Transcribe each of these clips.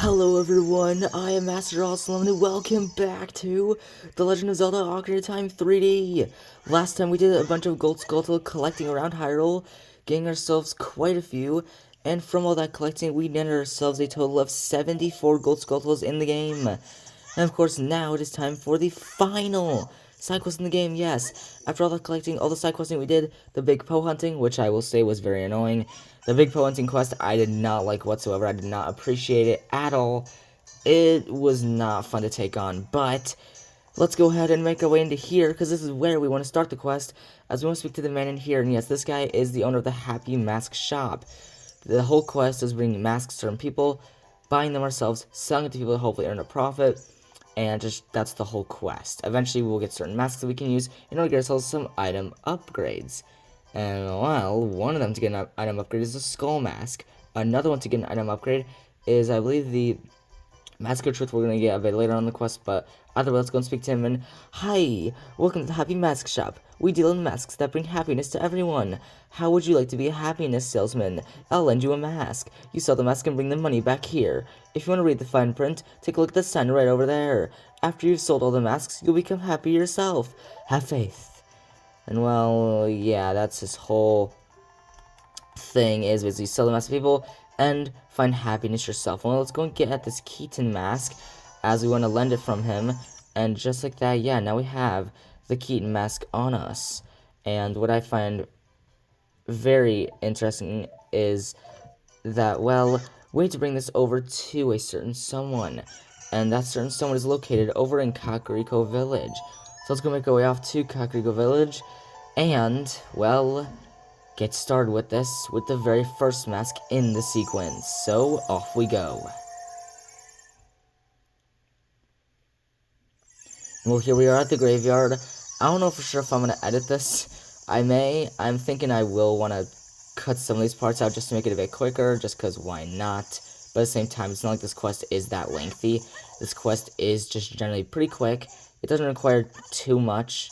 Hello everyone, I am Master Awesome and welcome back to The Legend of Zelda Ocarina of Time 3D. Last time we did a bunch of gold skulltulas collecting around Hyrule, getting ourselves quite a few, and from all that collecting we netted ourselves a total of 74 gold skulltulas in the game. And of course now it is time for the final side quest in the game, yes. After all that collecting, all the side questing we did, the big Poe hunting, which I will say was very annoying. The big Poe hunting quest I did not like whatsoever. I did not appreciate it at all. It was not fun to take on, but let's go ahead and make our way into here, because this is where we want to start the quest, as we want to speak to the man in here, and yes, this guy is the owner of the Happy Mask Shop. The whole quest is bringing masks to certain people, buying them ourselves, selling it to people to hopefully earn a profit, and just that's the whole quest. Eventually, we'll get certain masks that we can use in order to get ourselves some item upgrades. And, well, one of them to get an item upgrade is the skull mask. Another one to get an item upgrade is, I believe, the Mask of Truth we're going to get a bit later on in the quest, but either way, let's go and speak to him. And, hi, welcome to the Happy Mask Shop. We deal in masks that bring happiness to everyone. How would you like to be a happiness salesman? I'll lend you a mask. You sell the mask and bring the money back here. If you want to read the fine print, take a look at the sign right over there. After you've sold all the masks, you'll become happy yourself. Have faith. And, well, yeah, that's his whole thing, is basically sell the mask to people and find happiness yourself. Well, let's go and get at this Keaton mask, as we want to lend it from him. And just like that, yeah, now we have the Keaton mask on us. And what I find very interesting is that, well, we need to bring this over to a certain someone. And that certain someone is located over in Kakariko Village. So let's go make our way off to Kakariko Village. And, well, get started with this, with the very first mask in the sequence. So, off we go. Well, here we are at the graveyard. I don't know for sure if I'm going to edit this. I may. I'm thinking I will want to cut some of these parts out just to make it a bit quicker, just because why not? But at the same time, it's not like this quest is that lengthy. This quest is just generally pretty quick. It doesn't require too much.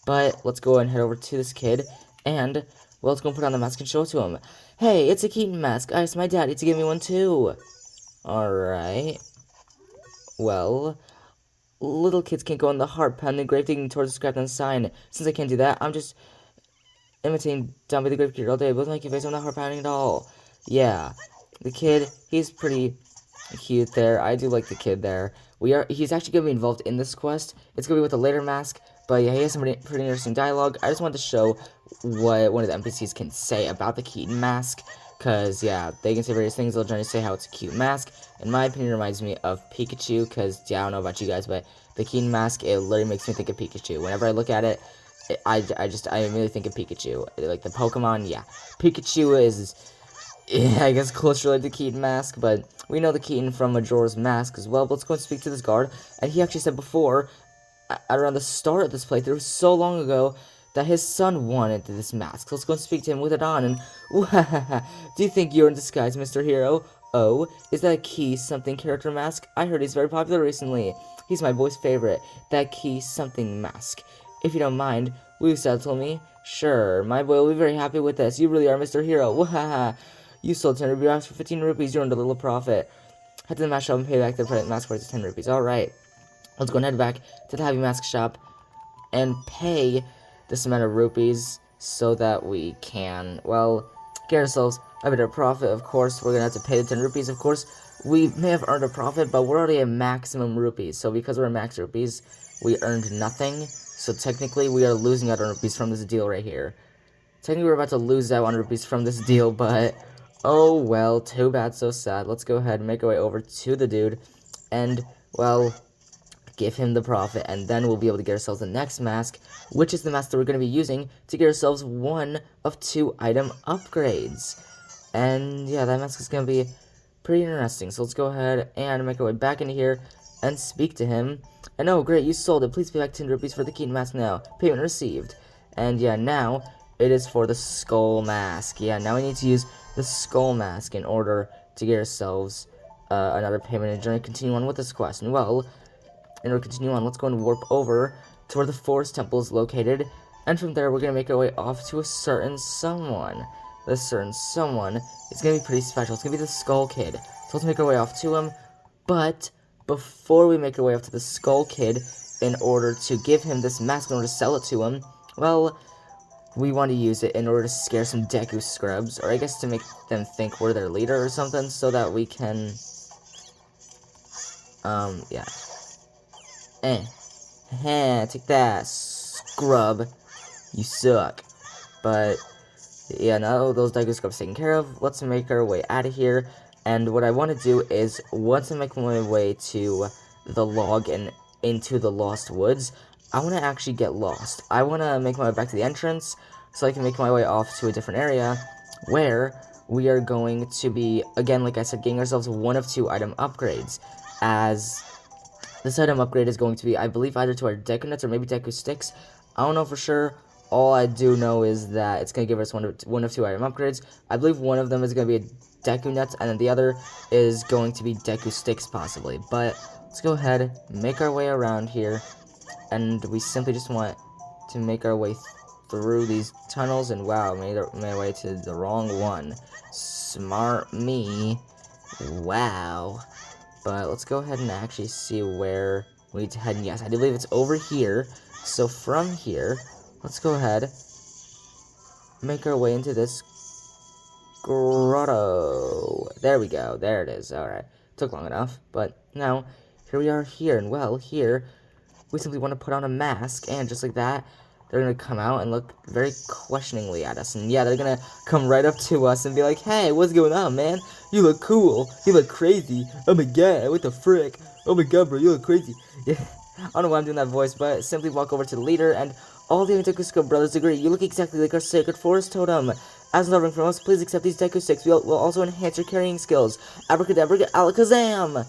But let's go ahead and head over to this kid, and, well, let's go put on the mask and show it to him. Hey, it's a Keaton mask. I asked my daddy to give me one too. Alright. Well, little kids can't go in the heart pounding grave digging towards the scrap and sign. Since I can't do that, I'm just imitating Dumby the Grave Digger all day. But make your face on the heart pounding at all. Yeah. The kid, he's pretty cute there. I do like the kid there. He's actually going to be involved in this quest. It's going to be with a later mask. But yeah, he has some pretty interesting dialogue. I just wanted to show what one of the NPCs can say about the Keaton mask. Because, yeah, they can say various things. They'll generally say how it's a cute mask. In my opinion, it reminds me of Pikachu. Because, yeah, I don't know about you guys, but the Keaton mask, it literally makes me think of Pikachu. Whenever I look at it, I immediately think of Pikachu. Like the Pokemon, yeah. Pikachu is, yeah, I guess, close related to Keaton mask. But we know the Keaton from Majora's Mask as well. But let's go and speak to this guard. And he actually said before, around the start of this playthrough, so long ago, that his son wanted this mask. So let's go and speak to him with it on, and do you think you're in disguise, Mr. Hero? Oh, is that a Key Something character mask? I heard he's very popular recently. He's my boy's favorite, that Key Something mask. If you don't mind, will you settle me? Sure, my boy will be very happy with this. You really are Mr. Hero. You sold 10 ruby masks for 15 rupees, you earned a little profit. Head to the mask shop and pay back the mask price of 10 rupees. Alright. Let's go and head back to the Happy Mask Shop and pay this amount of rupees so that we can, well, get ourselves a bit of profit. Of course, we're going to have to pay the 10 rupees. Of course, we may have earned a profit, but we're already at maximum rupees. So because we're at max rupees, we earned nothing. So technically, we are losing out on rupees from this deal right here. Technically, we're about to lose out on rupees from this deal, but oh well, too bad, so sad. Let's go ahead and make our way over to the dude and, well, give him the profit, and then we'll be able to get ourselves the next mask, which is the mask that we're going to be using to get ourselves one of 2 item upgrades. And yeah, that mask is going to be pretty interesting. So let's go ahead and make our way back into here and speak to him. And oh, great, you sold it. Please pay back 10 rupees for the Keaton mask now. Payment received. And yeah, now it is for the skull mask. Yeah, now we need to use the skull mask in order to get ourselves another payment and journey continue on with this quest. And well, in order to continue on, let's go and warp over to where the Forest Temple is located, and from there we're going to make our way off to a certain someone. This certain someone is going to be pretty special. It's going to be the Skull Kid. So let's make our way off to him, But before we make our way up to the Skull Kid, in order to give him this mask, in order to sell it to him, well, we want to use it in order to scare some Deku Scrubs, or I guess to make them think we're their leader or something, so that we can, yeah. Take that, scrub. You suck. But, yeah, now those Deku Scrubs taken care of, let's make our way out of here. And what I want to do is, once I make my way to the log and into the Lost Woods, I want to actually get lost. I want to make my way back to the entrance, so I can make my way off to a different area, where we are going to be, again, like I said, getting ourselves one of two item upgrades, as this item upgrade is going to be, I believe, either to our Deku Nuts or maybe Deku Sticks. I don't know for sure. All I do know is that it's going to give us one of two item upgrades. I believe one of them is going to be a Deku Nuts, and then the other is going to be Deku Sticks, possibly. But let's go ahead, make our way around here, and we simply just want to make our way through these tunnels, and wow, made our way to the wrong one. Smart me. Wow. But let's go ahead and actually see where we need to head. And yes, I do believe it's over here. So from here, let's go ahead, make our way into this grotto. There we go. There it is. Alright. Took long enough. But now, here we are here. And well, here, we simply want to put on a mask. And just like that, they're going to come out and look very questioningly at us. And yeah, they're going to come right up to us and be like, hey, what's going on, man? You look cool. You look crazy. Oh my god, what the frick? Oh my god, bro, you look crazy. Yeah, I don't know why I'm doing that voice, but simply walk over to the leader, and all the Deku Scrub brothers agree. You look exactly like our sacred forest totem. As an offering from us, please accept these Deku Sticks. Will also enhance your carrying skills. Abracadabra, alakazam!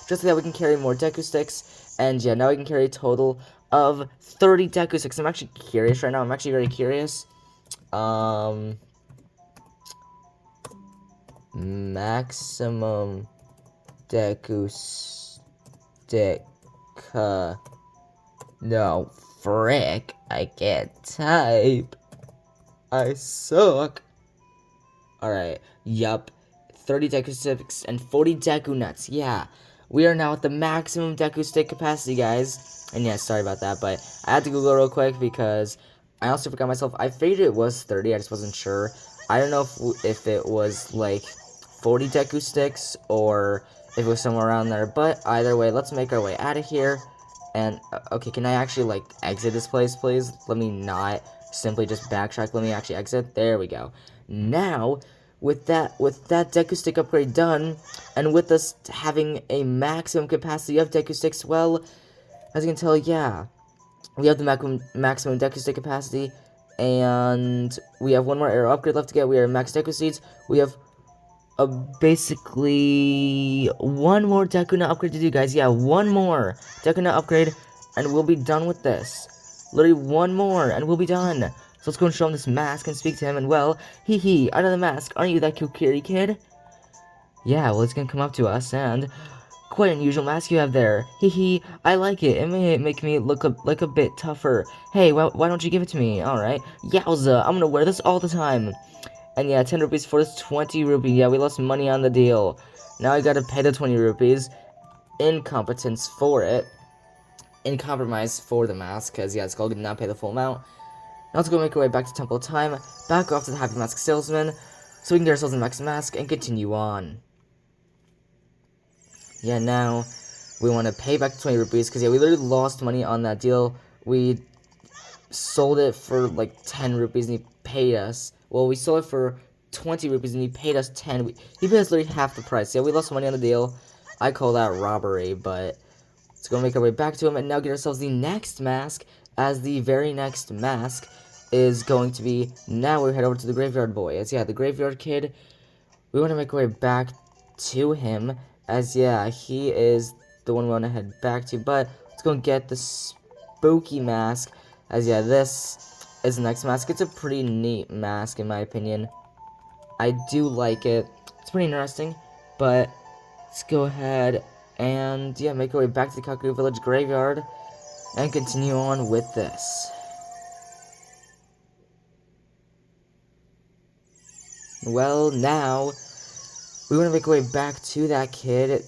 Just like that, we can carry more Deku Sticks, and yeah, now we can carry a total of 30 Deku Sticks. I'm actually curious right now. I'm actually very curious. Maximum Deku Stick. No, frick. I can't type. I suck. Alright, yup. 30 Deku Sticks and 40 Deku Nuts. Yeah. We are now at the maximum Deku Stick capacity, guys. And yeah, sorry about that, but I had to Google real quick because I also forgot myself. I figured it was 30, I just wasn't sure. I don't know if it was like 40 Deku Sticks or if it was somewhere around there. But either way, let's make our way out of here. And, okay, can I actually, like, exit this place, please? Let me not simply just backtrack. Let me actually exit. There we go. Now, with that Deku Stick upgrade done, and with us having a maximum capacity of Deku Sticks, well, as you can tell, yeah, we have the maximum Deku Stick capacity, and we have one more arrow upgrade left to get. We are max Deku Seeds. We have basically one more Deku Nut upgrade to do, guys. Yeah, one more Deku Nut upgrade, and we'll be done with this. Literally one more, and we'll be done. So let's go and show him this mask and speak to him, and well, hee, I know the mask. Aren't you that cute kitty kid? Yeah, well, it's gonna come up to us, and quite an unusual mask you have there. Hee, I like it. It may make me look like a bit tougher. Hey, why don't you give it to me? Alright. Yowza, I'm gonna wear this all the time. And yeah, 10 rupees for this 20 rupee. Yeah, we lost money on the deal. Now I gotta pay the 20 rupees. Incompetence for it. In compromise for the mask, because yeah, Skull did not pay the full amount. Now let's go make our way back to Temple of Time, back off to the Happy Mask Salesman, so we can get ourselves a max mask and continue on. Yeah, now we want to pay back the 20 rupees, because yeah, we literally lost money on that deal. We sold it for like 10 rupees and he paid us. Well, we sold it for 20 rupees and he paid us 10. He paid us literally half the price. Yeah, we lost money on the deal. I call that robbery, but let's go make our way back to him and now get ourselves the next mask, as the very next mask is going to be, now we head over to the Graveyard Boy. As yeah, the Graveyard Kid, we want to make our way back to him, as yeah, he is the one we want to head back to, but let's go and get the spooky mask, as yeah, this is the next mask. It's a pretty neat mask in my opinion. I do like it. It's pretty interesting, but let's go ahead and yeah, make our way back to the Kaku Village Graveyard and continue on with this. Well, now we want to make our way back to that kid,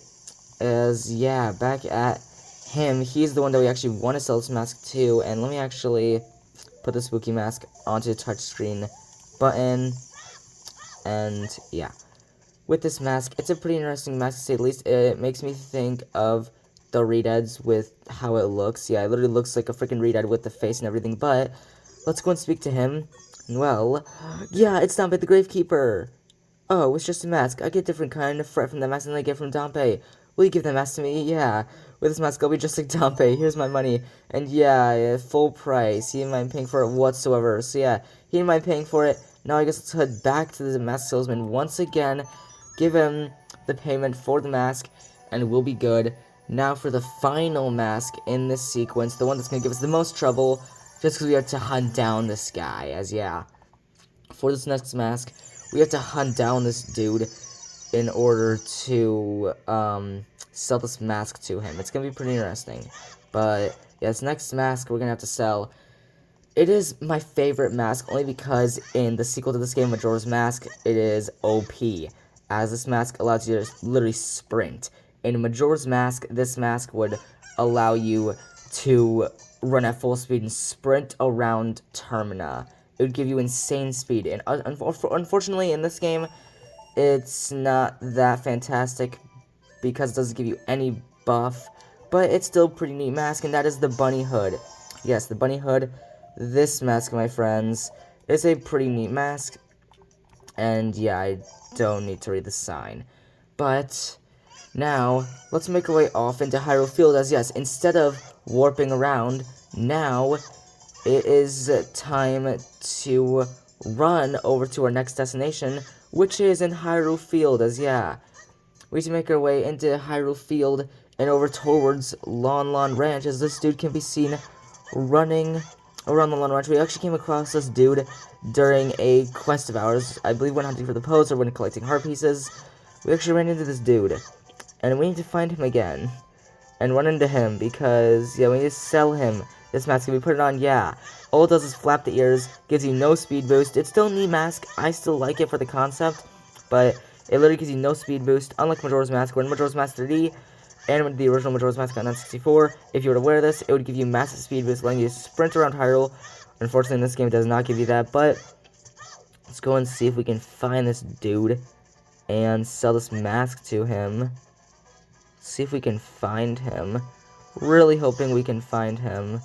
As, yeah, back at him, he's the one that we actually want to sell this mask to, and let me actually put the spooky mask onto the touchscreen button, and, yeah. With this mask, it's a pretty interesting mask to say the least. It makes me think of the Redeads with how it looks. Yeah, it literally looks like a freaking Redead with the face and everything, but let's go and speak to him. Well, yeah, it's Dompe the Gravekeeper. Oh, it's just a mask. I get a different kind of fret from the mask than I get from Dompe. Will you give that mask to me? Yeah. With this mask, I'll be just like Dompe. Here's my money. And yeah, full price. He didn't mind paying for it whatsoever. So yeah, he didn't mind paying for it. Now I guess let's head back to the mask salesman once again. Give him the payment for the mask, and we'll be good. Now for the final mask in this sequence, the one that's going to give us the most trouble, just because we have to hunt down this guy, as yeah. For this next mask, we have to hunt down this dude in order to, sell this mask to him. It's going to be pretty interesting. But, yeah, this next mask we're going to have to sell. It is my favorite mask, only because in the sequel to this game, Majora's Mask, it is OP, as this mask allows you to literally sprint. In Majora's Mask, this mask would allow you to run at full speed and sprint around Termina. It would give you insane speed, and unfortunately, in this game, it's not that fantastic, because it doesn't give you any buff, but it's still a pretty neat mask, and that is the bunny hood. Yes, the bunny hood. This mask, my friends, is a pretty neat mask, and yeah, I don't need to read the sign. But now, let's make our way off into Hyrule Field, as yes, instead of warping around, now it is time to run over to our next destination, which is in Hyrule Field, as yeah, we need to make our way into Hyrule Field and over towards Lon Lon Ranch, as this dude can be seen running around the Lon Ranch. We actually came across this dude during a quest of ours. I believe when hunting for the post or when collecting heart pieces. We actually ran into this dude, and we need to find him again and run into him, because yeah, we need to sell him this mask. If we put it on, yeah, all it does is flap the ears, gives you no speed boost. It's still a neat mask. I still like it for the concept, but it literally gives you no speed boost, unlike Majora's Mask. We're in Majora's Mask 3D, and with the original Majora's Mask on N64, if you were to wear this, it would give you massive speed boost, letting you sprint around Hyrule. Unfortunately, this game does not give you that, but let's go and see if we can find this dude and sell this mask to him. See if we can find him. Really hoping we can find him.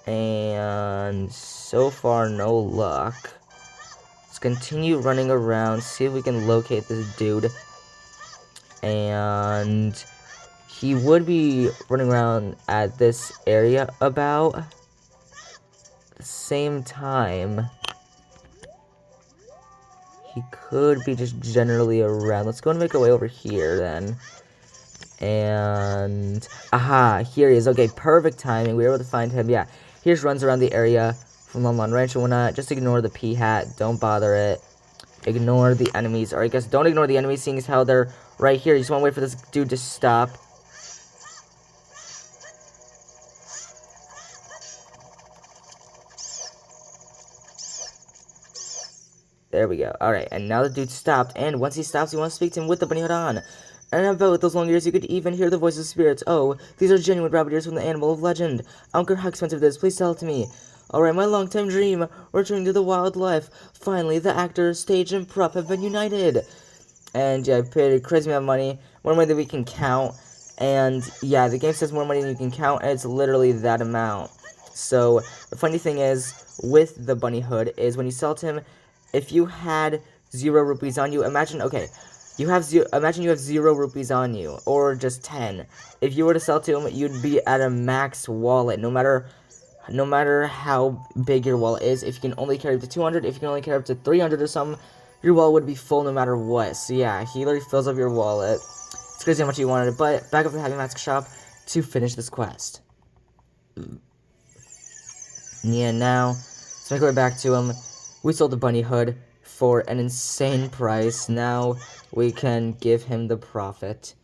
And so far, no luck. Let's continue running around, see if we can locate this dude. And he would be running around at this area about the same time. He could be just generally around. Let's go and make our way over here then. And aha, here he is. Okay, perfect timing. We were able to find him. Yeah, he just runs around the area from Lon Lon Ranch and whatnot. Just ignore the P hat. Don't bother it. Ignore the enemies. Or I guess don't ignore the enemies, seeing as how they're right here. You just want to wait for this dude to stop. There we go. Alright, and now the dude stopped, and once he stops, you want to speak to him with the bunny hood on. And I bet with those long ears, you could even hear the voices of spirits. Oh, these are genuine rabbit ears from the animal of legend. I don't care how expensive it is, please sell it to me. Alright, my long-time dream, returning to the wildlife. Finally, the actor, stage, and prop have been united. And yeah, I paid a crazy amount of money, more money than we can count. And yeah, the game says more money than you can count, and it's literally that amount. So, the funny thing is, with the bunny hood, is when you sell it to him, if you had 0 rupees on you, imagine, okay, imagine you have 0 rupees on you, or just 10. If you were to sell to him, you'd be at a max wallet, no matter how big your wallet is. If you can only carry up to 200, if you can only carry up to 300 or something, your wallet would be full no matter what. So yeah, he literally fills up your wallet. It's crazy how much you wanted it, but back up to the Happy Mask shop to finish this quest. Yeah, now, let's make our way back to him. We sold the bunny hood for an insane price. Now we can give him the profit.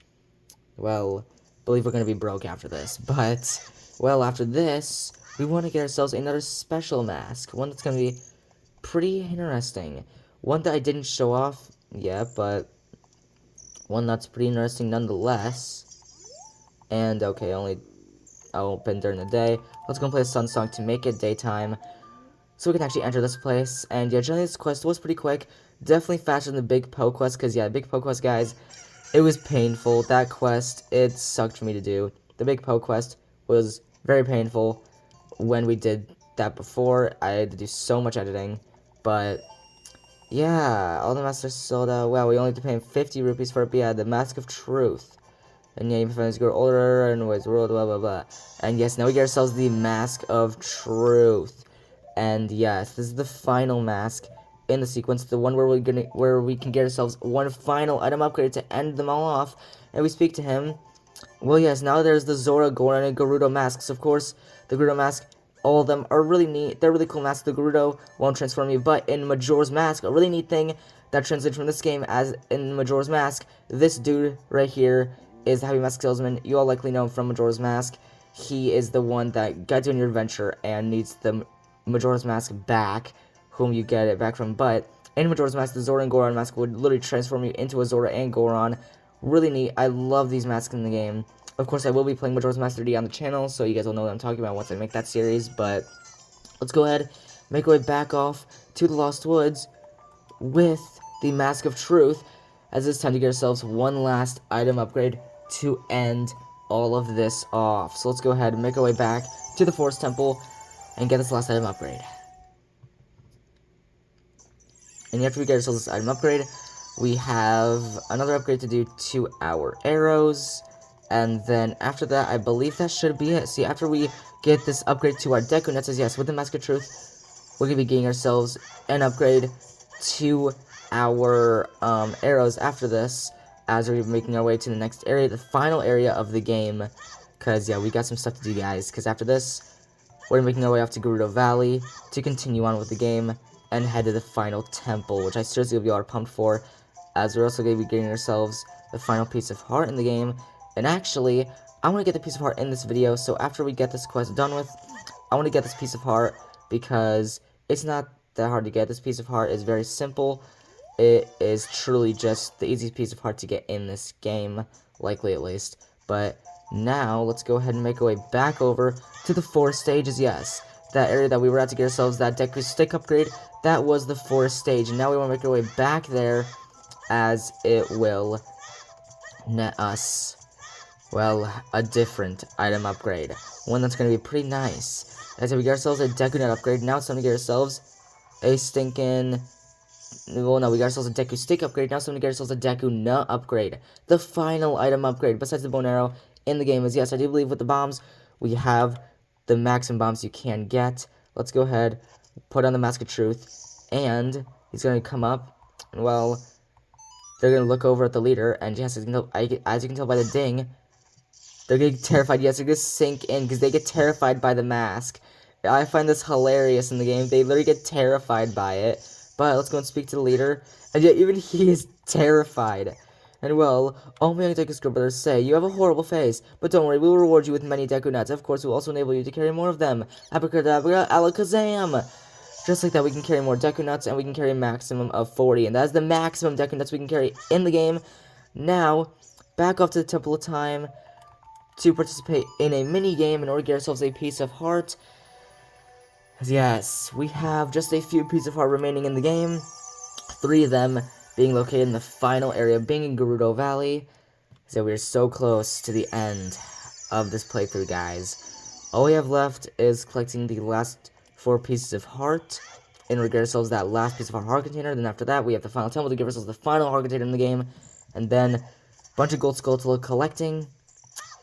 Well, I believe we're going to be broke after this. But, well, after this, we want to get ourselves another special mask. One that's going to be pretty interesting. One that I didn't show off yet, but one that's pretty interesting nonetheless. And okay, I'll open during the day. Let's go and play a sun song to make it daytime, so we can actually enter this place. And yeah, generally this quest was pretty quick. Definitely faster than the Big Po quest, because yeah, Big Po quest, guys, it was painful. That quest, it sucked for me to do. The Big Po quest was very painful when we did that before. I had to do so much editing, but yeah, all the Master Soda. Wow, we only had to pay him 50 rupees for it, but yeah, the Mask of Truth. And yeah, your friends grow older, and ways world, blah blah blah. And yes, now we get ourselves the Mask of Truth. And yes, this is the final mask in the sequence, the one where we can get ourselves one final item upgrade to end them all off. And we speak to him. Well, yes, now there's the Zora, Goron, and Gerudo masks. Of course, the Gerudo mask, all of them are really neat. They're really cool masks. The Gerudo won't transform you, but in Majora's Mask, a really neat thing that translates from this game as in Majora's Mask, this dude right here is the Happy Mask Salesman. You all likely know him from Majora's Mask. He is the one that got you on your adventure and needs the Majora's Mask back, whom you get it back from. But in Majora's Mask, the Zora and Goron mask would literally transform you into a Zora and Goron. Really neat. I love these masks in the game. Of course, I will be playing Majora's Mask 3D on the channel, so you guys will know what I'm talking about once I make that series. But let's go ahead, make our way back off to the Lost Woods with the Mask of Truth, as it's time to get ourselves one last item upgrade to end all of this off. So let's go ahead and make our way back to the Forest Temple and get this last item upgrade. And after we get ourselves this item upgrade, we have another upgrade to do to our arrows. And then after that, I believe that should be it. See, after we get this upgrade to our Deku Nuts, yes, with the Mask of Truth, we're going to be getting ourselves an upgrade to our arrows after this, as we're making our way to the next area, the final area of the game. Because, yeah, we got some stuff to do, guys. Because after this, we're making our way off to Gerudo Valley to continue on with the game and head to the final temple, which I seriously will be all pumped for, as we're also going to be getting ourselves the final piece of heart in the game. And actually, I want to get the piece of heart in this video, so after we get this quest done with, I want to get this piece of heart, because it's not that hard to get. This piece of heart is very simple. It is truly just the easiest piece of heart to get in this game, likely at least. But now, let's go ahead and make our way back over to the forest stages. Yes, that area that we were at to get ourselves that Deku Stick upgrade, that was the forest stage. And now we want to make our way back there, as it will net us, well, a different item upgrade. One that's going to be pretty nice. As we get ourselves a Deku Nut upgrade, now it's time to get ourselves a stinking... Well, no, we got ourselves a Deku Stick upgrade. Now it's time to get ourselves a Deku Nut upgrade. The final item upgrade, besides the bow and arrow in the game, is, yes, I do believe with the bombs, we have the maximum bombs you can get. Let's go ahead, put on the Mask of Truth, and he's going to come up, and, well, they're going to look over at the leader, and yes, as you can tell by the ding, they're getting terrified. Yes, they're going to sink in, because they get terrified by the mask. I find this hilarious in the game. They literally get terrified by it. But let's go and speak to the leader. And yet, even he is terrified. And well, all my young Deku Scrub brothers say, you have a horrible face. But don't worry, we will reward you with many Deku Nuts. Of course, we will also enable you to carry more of them. Abracadabra, alakazam! Just like that, we can carry more Deku Nuts, and we can carry a maximum of 40. And that is the maximum Deku Nuts we can carry in the game. Now, back off to the Temple of Time to participate in a mini-game in order to get ourselves a piece of heart. Yes, we have just a few pieces of heart remaining in the game. 3 of them being located in the final area, being in Gerudo Valley. So we're so close to the end of this playthrough, guys. All we have left is collecting the last 4 pieces of heart in order to get ourselves that last piece of our heart container. Then after that, we have the final temple to give ourselves the final heart container in the game. And then a bunch of gold skulltulas collecting.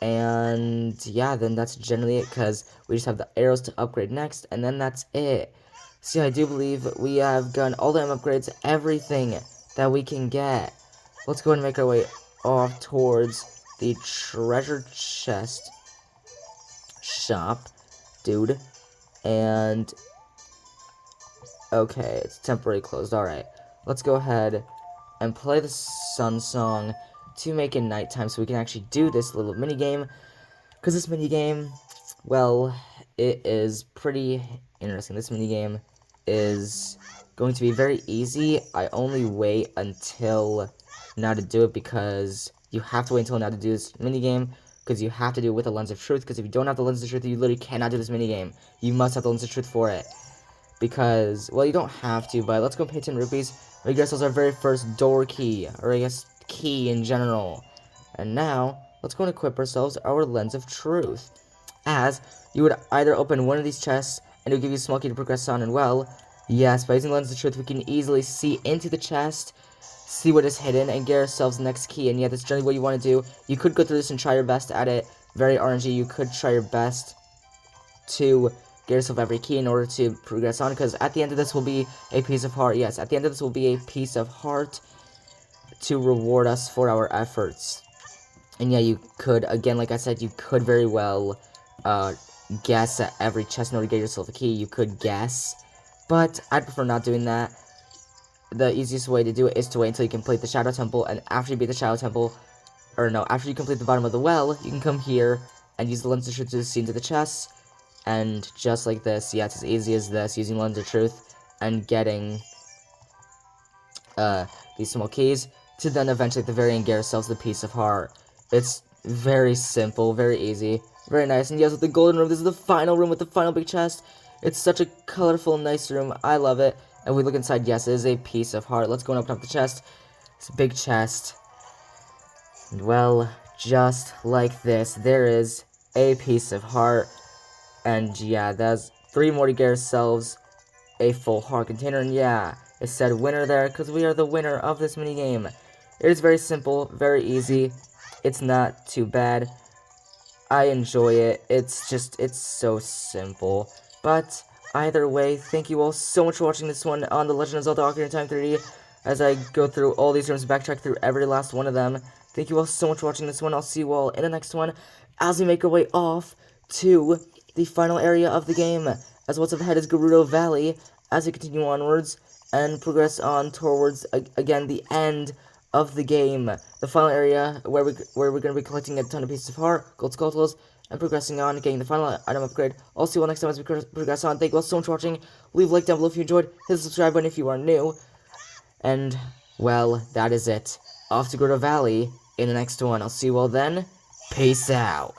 And yeah, then that's generally it, because we just have the arrows to upgrade next, and then that's it. See, I do believe we have gotten all the upgrades, everything that we can get. Let's go ahead and make our way off towards the treasure chest shop, dude. And okay, it's temporarily closed. Alright, let's go ahead and play the sun song to make it nighttime so we can actually do this little mini game, because this mini game, well, it is pretty interesting. This mini game is going to be very easy. I only wait until now to do it, because you have to wait until now to do this minigame, because you have to do it with a lens of truth, because if you don't have the lens of truth, you literally cannot do this minigame. You must have the lens of truth for it. Because, well, you don't have to, but let's go pay 10 rupees. We get ourselves our very first door key, or I guess key in general. And now, let's go and equip ourselves our lens of truth. As you would either open one of these chests, and it will give you a small key to progress on, and well, yes, by using lens of truth, we can easily see into the chest, see what is hidden, and get ourselves the next key. And yeah, that's generally what you want to do. You could go through this and try your best at it. Very RNG, you could try your best to get yourself every key in order to progress on, because at the end of this will be a piece of heart. Yes, at the end of this will be a piece of heart to reward us for our efforts. And yeah, you could, again, like I said, you could very well guess at every chest in order to get yourself a key. You could guess, but I'd prefer not doing that. The easiest way to do it is to wait until you complete the Shadow Temple, and after you beat the Shadow Temple, or no, after you complete the bottom of the well, you can come here and use the lens of truth to see into the chests. And just like this, yeah, it's as easy as this, using lens of truth and getting these small keys, to then eventually at the very end get ourselves the piece of heart. It's very simple, very easy, very nice. And yes, with the golden room, this is the final room with the final big chest. It's such a colorful, nice room. I love it. And we look inside, yes, it is a piece of heart. Let's go and open up the chest. It's a big chest. And well, just like this, there is a piece of heart. And yeah, there's 3 more to get ourselves a full heart container. And yeah, it said winner there, because we are the winner of this minigame. It is very simple, very easy. It's not too bad. I enjoy it. It's so simple. But either way, thank you all so much for watching this one on The Legend of Zelda Ocarina of Time 3D. As I go through all these rooms, backtrack through every last one of them. Thank you all so much for watching this one. I'll see you all in the next one as we make our way off to the final area of the game. As what's up ahead is Gerudo Valley, as we continue onwards and progress on towards, again, the end of the game. The final area where we're going to be collecting a ton of pieces of heart, gold skulltulas, and progressing on, getting the final item upgrade. I'll see you all next time as we progress on. Thank you all so much for watching. Leave a like down below if you enjoyed. Hit the subscribe button if you are new. And, well, that is it. Off to Gerudo Valley in the next one. I'll see you all then. Peace out.